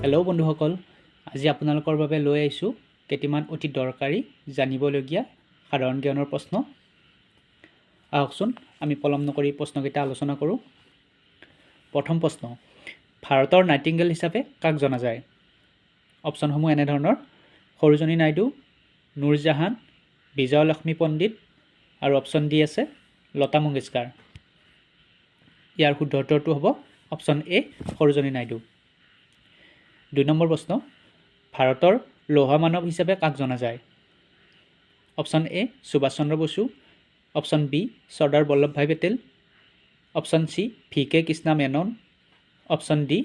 Hello' বন্ধুসকল, আজি আপোনালোকৰ বাবে লৈ আহিছোঁ কেইটামান অতি দৰকাৰী জানিবলগীয়া সাধাৰণ জ্ঞানৰ প্ৰশ্ন। আহকচোন আমি পলম নকৰি প্ৰশ্নকেইটা আলোচনা কৰোঁ। প্ৰথম প্ৰশ্ন, ভাৰতৰ নাইটিংগেল হিচাপে কাক জনা যায়? অপশ্যনসমূহ এনেধৰণৰ: সৰোজিনী নাইডু, নুৰজাহান, বিজয়লক্ষ্মী পণ্ডিত আৰু অপশ্যন ডি আছে লতা মংগেশকাৰ। ইয়াৰ শুদ্ধ উত্তৰটো হ'ব option A, Sarojini Naidu. 2 number প্ৰশ্ন, ভাৰতৰ লৌহ মানৱ হিচাপে কাক জনা যায়? Option A, Subhas Chandra Bose, option B, Sardar Vallabhbhai Patel, option C, V K. Krishna Menon, option D,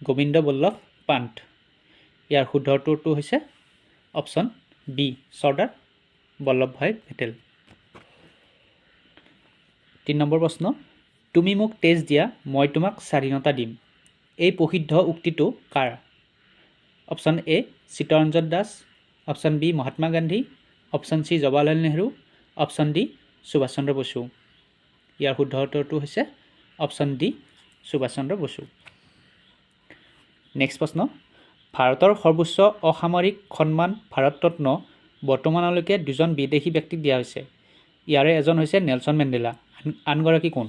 Govind Ballabh Pant. ইয়াৰ শুদ্ধ উত্তৰটো হৈছে option B, Sardar Vallabhbhai Patel. 3 number প্ৰশ্ন, তুমি মোক তেজ দিয়া, মই তোমাক স্বাধীনতা দিম। এই প্ৰসিদ্ধ উক্তিটো কাৰ? Option A, Chittaranjan Das, option B, Mahatma Gandhi, option C, Jawaharlal Nehru, option D, Subhas Chandra Bose. ইয়াৰ শুদ্ধ উত্তৰটো হৈছে option D, Subhas Chandra Bose. Next প্ৰশ্ন, ভাৰতৰ সৰ্বোচ্চ অসামৰিক সন্মান ভাৰত ৰত্ন বৰ্তমানলৈকে 2জন বিদেশী ব্যক্তিক দিয়া হৈছে। ইয়াৰে এজন হৈছে নেলছন মেণ্ডেলা, আনগৰাকী কোন?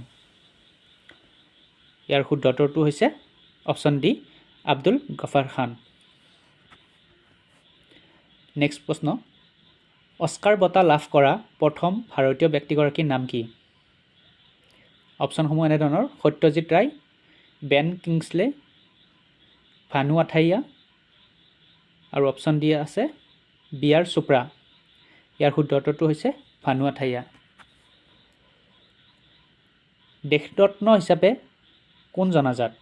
ইয়াৰ শুদ্ধ উত্তৰটো হৈছে অপশ্যন ডি, আব্দুল গফাৰ খান। নেক্সট প্ৰশ্ন, অস্কাৰ বঁটা লাভ কৰা প্ৰথম ভাৰতীয় ব্যক্তিগৰাকীৰ নাম কি? অপশ্যনসমূহ এনেধৰণৰ: সত্যজিৎ ৰায়, বেন কিংছলে, ভানু আথাইয়া আৰু অপশ্যন ডি আছে বি আৰ চোপ্ৰা। ইয়াৰ শুদ্ধ উত্তৰটো হৈছে ভানু আথাইয়া। দেশৰত্ন হিচাপে কোন জনাজাত?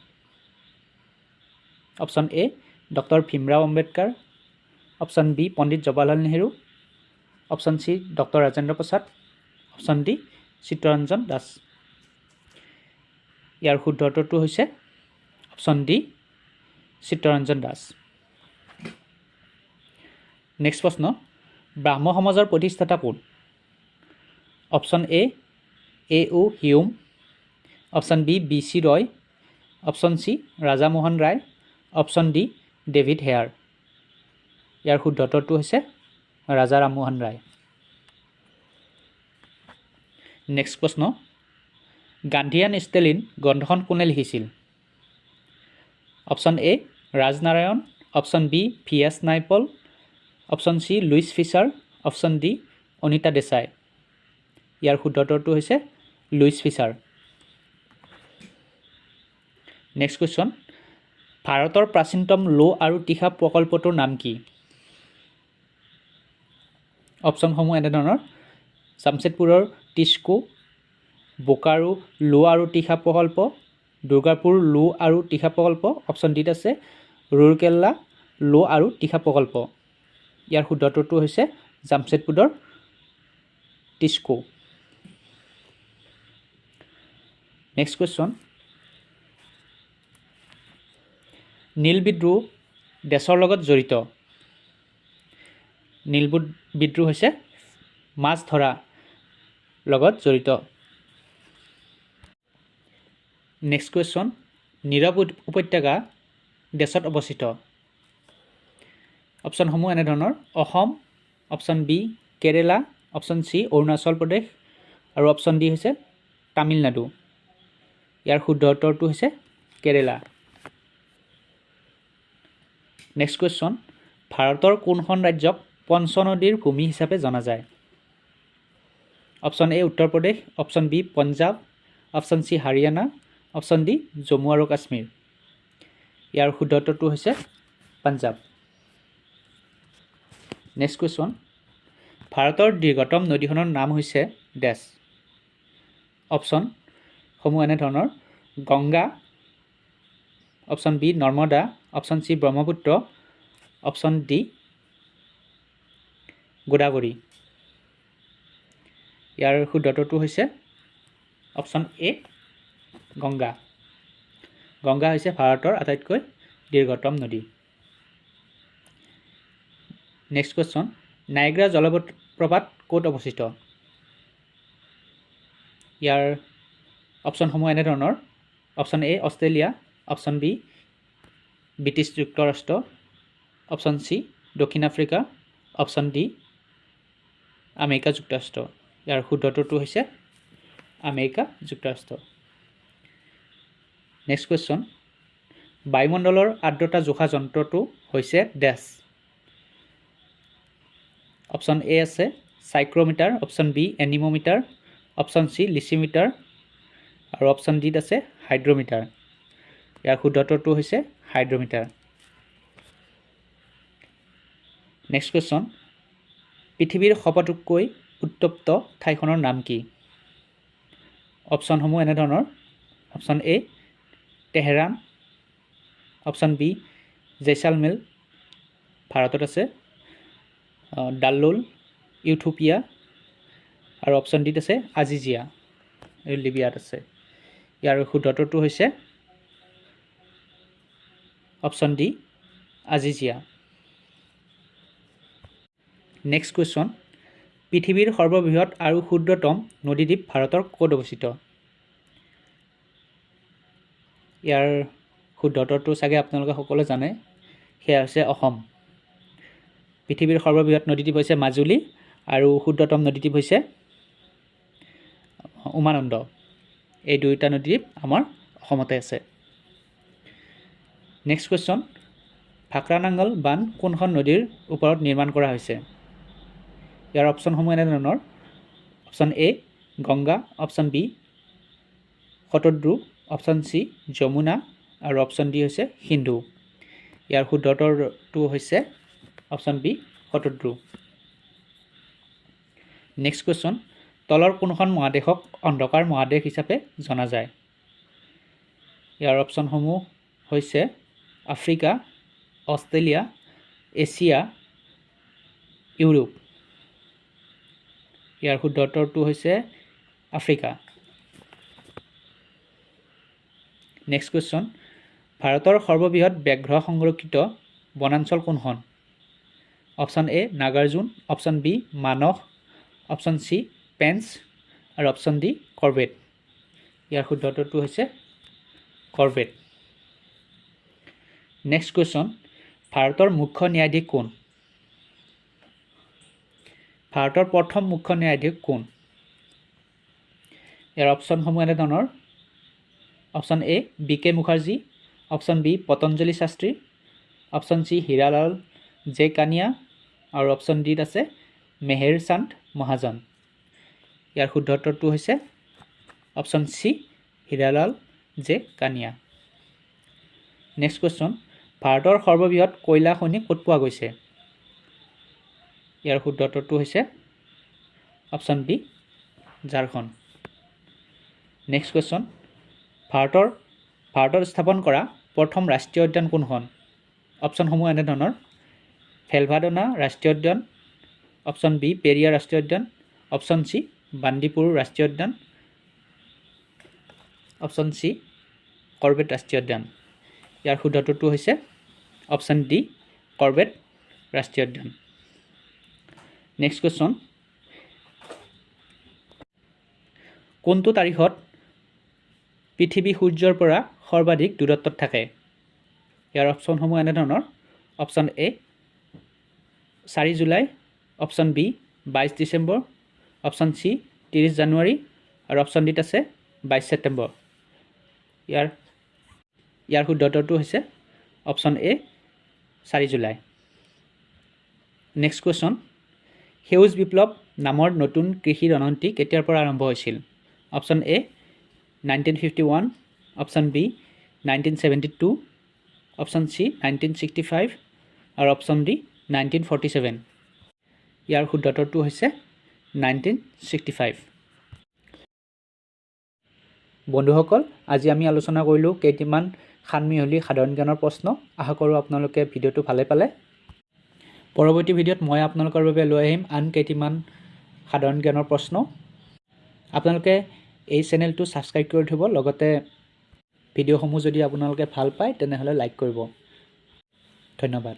Option A, doctor Bhimrao Ambedkar, option B, Pandit Jawaharlal Nehru, option C, doctor Rajendra Prasad, option D, Chittaranjan Das. ইয়াৰ শুদ্ধ উত্তৰটো হৈছে option D, Chittaranjan Das. Next প্ৰশ্ন, ব্ৰাহ্ম সমাজৰ প্ৰতিষ্ঠাতা কোন? Option A, A O. Hume, option B, B C. Roy, option C, Raja Mohan Roy, option D, David hair. ইয়াৰ শুদ্ধ উত্তৰটো হৈছে ৰাজা ৰামমোহন ৰায়। নেক্সট প্ৰশ্ন, গান্ধী এণ্ড ষ্টেলিন গ্ৰন্থখন কোনে লিখিছিল? Option A, Rajnarayan, option B, V S. Naipaul, option C, Louis Fischer, option D, Anita Desai. ইয়াৰ শুদ্ধ উত্তৰটো হৈছে লুইচ ফিচাৰ। নেক্সট কুৱেশ্যন, ভাৰতৰ প্ৰাচীনতম লো আৰু তীখা প্ৰকল্পটোৰ নাম কি? অপশ্যনসমূহ এনেধৰণৰ: জামছেদপুৰৰ টিস্কো, বোকাৰো লো আৰু তীখা প্ৰকল্প, দুৰ্গাপুৰ লো আৰু তীখা প্ৰকল্প, অপশ্যন ডিত আছে ৰুৰকেলা লো আৰু তীখা প্ৰকল্প। ইয়াৰ শুদ্ধ উত্তৰটো হৈছে জামছেদপুৰৰ টিস্কো। নেক্সট কুৱেশ্যন, নীল বিদ্ৰোহ দেশৰ লগত জড়িত। নীল বিদ্ৰোহ হৈছে মাছ ধৰা লগত জড়িত। নেক্সট কুৱেশ্যন, নীৰৱ উপত্যকা দেশত অৱস্থিত। অপশ্যনসমূহ এনেধৰণৰ: অসম, অপশ্যন বি, কেৰেলা, অপশ্যন চি, অৰুণাচল প্ৰদেশ আৰু অপশ্যন ডি হৈছে তামিলনাডু। ইয়াৰ শুদ্ধ উত্তৰটো হৈছে কেৰেলা। নেক্সট কুৱেশ্যন, ভাৰতৰ কোনখন ৰাজ্যক পঞ্চনদীৰ ভূমি হিচাপে জনা যায়? Option A, Uttar Pradesh, option B, Punjab, option C, Haryana, option D, Jammu আৰু কাশ্মীৰ। ইয়াৰ শুদ্ধ উত্তৰটো হৈছে পঞ্জাৱ। নেক্সট কুৱেশ্যন, ভাৰতৰ দীৰ্ঘতম নদীখনৰ নাম হৈছে ডেছ। অপশ্যনসমূহ এনেধৰণৰ: Ganga, option B, Narmada, option C, Brahmaputra, option D, Godavari. ইয়াৰ শুদ্ধ উত্তৰটো হৈছে অপশ্যন এ, গংগা। গংগা হৈছে ভাৰতৰ আটাইতকৈ দীৰ্ঘতম নদী। নেক্সট কুৱেশ্যন, নায়েগ্ৰা জলপ্ৰপাত ক'ত অৱস্থিত? ইয়াৰ অপশ্যনসমূহ এনেধৰণৰ: option A, Australia, option B, British যুক্তৰাষ্ট্ৰ, অপশ্যন চি দক্ষিণ আফ্ৰিকা, অপশ্যন ডি আমেৰিকা যুক্তৰাষ্ট্ৰ। ইয়াৰ শুদ্ধ উত্তৰটো হৈছে আমেৰিকা যুক্তৰাষ্ট্ৰ। নেক্সট কুৱেশ্যন, বায়ুমণ্ডলৰ আৰ্দ্ৰতা জোখা যন্ত্ৰটো হৈছে ডেছ। অপশ্যন এ আছে চাইক্ৰমিটাৰ, অপশ্যন বি এনিমোমিটাৰ, অপশ্যন চি লিচিমিটাৰ আৰু অপশ্যন ডিত আছে হাইড্ৰমিটাৰ। ইয়াৰ শুদ্ধ উত্তৰটো হৈছে হাইড্ৰমিটাৰ। নেক্সট কুৱেশ্যন, পৃথিৱীৰ সবাতোতকৈ উত্তপ্ত ঠাইখনৰ নাম কি? অপশ্যনসমূহ এনেধৰণৰ, option A Tehran, option B Jaisalmer ভাৰতত আছে, ডাল্লোল ইথিওপিয়া আৰু অপশ্যন ডিত আছে আজিজিয়া লিবিয়াত আছে। ইয়াৰ শুদ্ধ উত্তৰটো হৈছে option D Azizia. Next question, পৃথিৱীৰ সৰ্ববৃহৎ আৰু ক্ষুদ্ৰতম নদীদ্বীপ ভাৰতৰ ক'ত অৱস্থিত? ইয়াৰ শুদ্ধ উত্তৰটো চাগে আপোনালোকে সকলোৱে জানে, সেয়া হৈছে অসম। পৃথিৱীৰ সৰ্ববৃহৎ নদীদ্বীপ হৈছে মাজুলী আৰু ক্ষুদ্ৰতম নদীদ্বীপ হৈছে উমানন্দ। এই দুয়োটা নদীদ্বীপ আমাৰ অসমতে আছে। নেক্সট কুৱেশ্যন, ভাক্ৰানাংগল বান্ধ কোনখন নদীৰ ওপৰত নিৰ্মাণ কৰা হৈছে? ইয়াৰ অপশ্যনসমূহ এনেধৰণৰ, option A Ganga, option B Shatadru, option C Yamuna আৰু অপশ্যন ডি হৈছে সিন্ধু। ইয়াৰ শুদ্ধ উত্তৰটো হৈছে option B Shatadru. Next question, তলৰ কোনখন মহাদেশক অন্ধকাৰ মহাদেশ হিচাপে জনা যায়? ইয়াৰ অপশ্যনসমূহ হৈছে আফ্ৰিকা, অষ্ট্ৰেলিয়া, এছিয়া, ইউৰোপ। ইয়াৰ শুদ্ধ উত্তৰটো হৈছে আফ্ৰিকা। নেক্সট কুৱেশ্যন, ভাৰতৰ সৰ্ববৃহৎ ব্যাঘ্ৰ সংৰক্ষিত বনাঞ্চল কোনখন? Option A Nagarjun, option B Manas, option C Pench আৰু অপশ্যন ডি কৰবেট। ইয়াৰ শুদ্ধ উত্তৰটো হৈছে কৰবেট। নেক্সট কুৱেশ্যন, ভাৰতৰ মুখ্য ন্যায়াধীশ কোন? ভাৰতৰ প্ৰথম মুখ্য ন্যায়াধীশ কোন? ইয়াৰ অপশ্যনসমূহ এনেধৰণৰ, option A B K Mukherjee, option B Patanjali Shastri, option C Hiralal J Kania আৰু অপশ্যন ডিত আছে মেহেৰ চান্দ মহাজন। ইয়াৰ শুদ্ধ উত্তৰটো হৈছে option C Hiralal J Kania. Next question, ভাৰতৰ সৰ্ববৃহৎ কয়লা খনি ক'ত পোৱা গৈছে? ইয়াৰ শুদ্ধ উত্তৰটো হৈছে option B Jharkhand. Next question, ভাৰতত স্থাপন কৰা প্ৰথম ৰাষ্ট্ৰীয় উদ্যান কোনখন? অপশ্যনসমূহ এনেধৰণৰ, ভেলভাডোনা ৰাষ্ট্ৰীয় উদ্যান, অপশ্যন বি পেৰিয়াৰ ৰাষ্ট্ৰীয় উদ্যান, অপশ্যন চি বান্দিপুৰ ৰাষ্ট্ৰীয় উদ্যান, অপশ্যন চি কৰবেট ৰাষ্ট্ৰীয় উদ্যান। ইয়াৰ শুদ্ধ উত্তৰটো হৈছে অপশ্যন ডি কৰবেট ৰাষ্ট্ৰীয় উদ্যান। নেক্সট কুৱেশ্যন, কোনটো তাৰিখত পৃথিৱী সূৰ্যৰ পৰা সৰ্বাধিক দূৰত্বত থাকে? ইয়াৰ অপশ্যনসমূহ এনেধৰণৰ, অপশ্যন এ 4 জুলাই, অপশ্যন বি 22 ডিচেম্বৰ, অপশ্যন চি 30 জানুৱাৰী আৰু অপশ্যন ডিত আছে 22 ছেপ্টেম্বৰ। ইয়াৰ শুদ্ধ উত্তৰটো হৈছে option A 4 July. Next question, সেউজ বিপ্লৱ নামৰ নতুন কৃষি ৰণনীতি কেতিয়াৰ পৰা আৰম্ভ হৈছিল? Option A 1951, option B 1972, option C 1965 আৰু অপশ্যন ডি 1947। ইয়াৰ শুদ্ধ উত্তৰটো হৈছে 1965। বন্ধুসকল, আজি আমি আলোচনা কৰিলোঁ কেইটামান সানমিহলি সাধাৰণ জ্ঞানৰ প্ৰশ্ন। আশা কৰোঁ আপোনালোকে ভিডিঅ'টো ভালে পালে। পৰৱৰ্তী ভিডিঅ'ত মই আপোনালোকৰ বাবে লৈ আহিম আন কেইটামান সাধাৰণ জ্ঞানৰ প্ৰশ্ন। আপোনালোকে এই চেনেলটো ছাবস্ক্ৰাইব কৰি থ'ব, লগতে ভিডিঅ'সমূহ যদি আপোনালোকে ভাল পায় তেনেহ'লে লাইক কৰিব। ধন্যবাদ।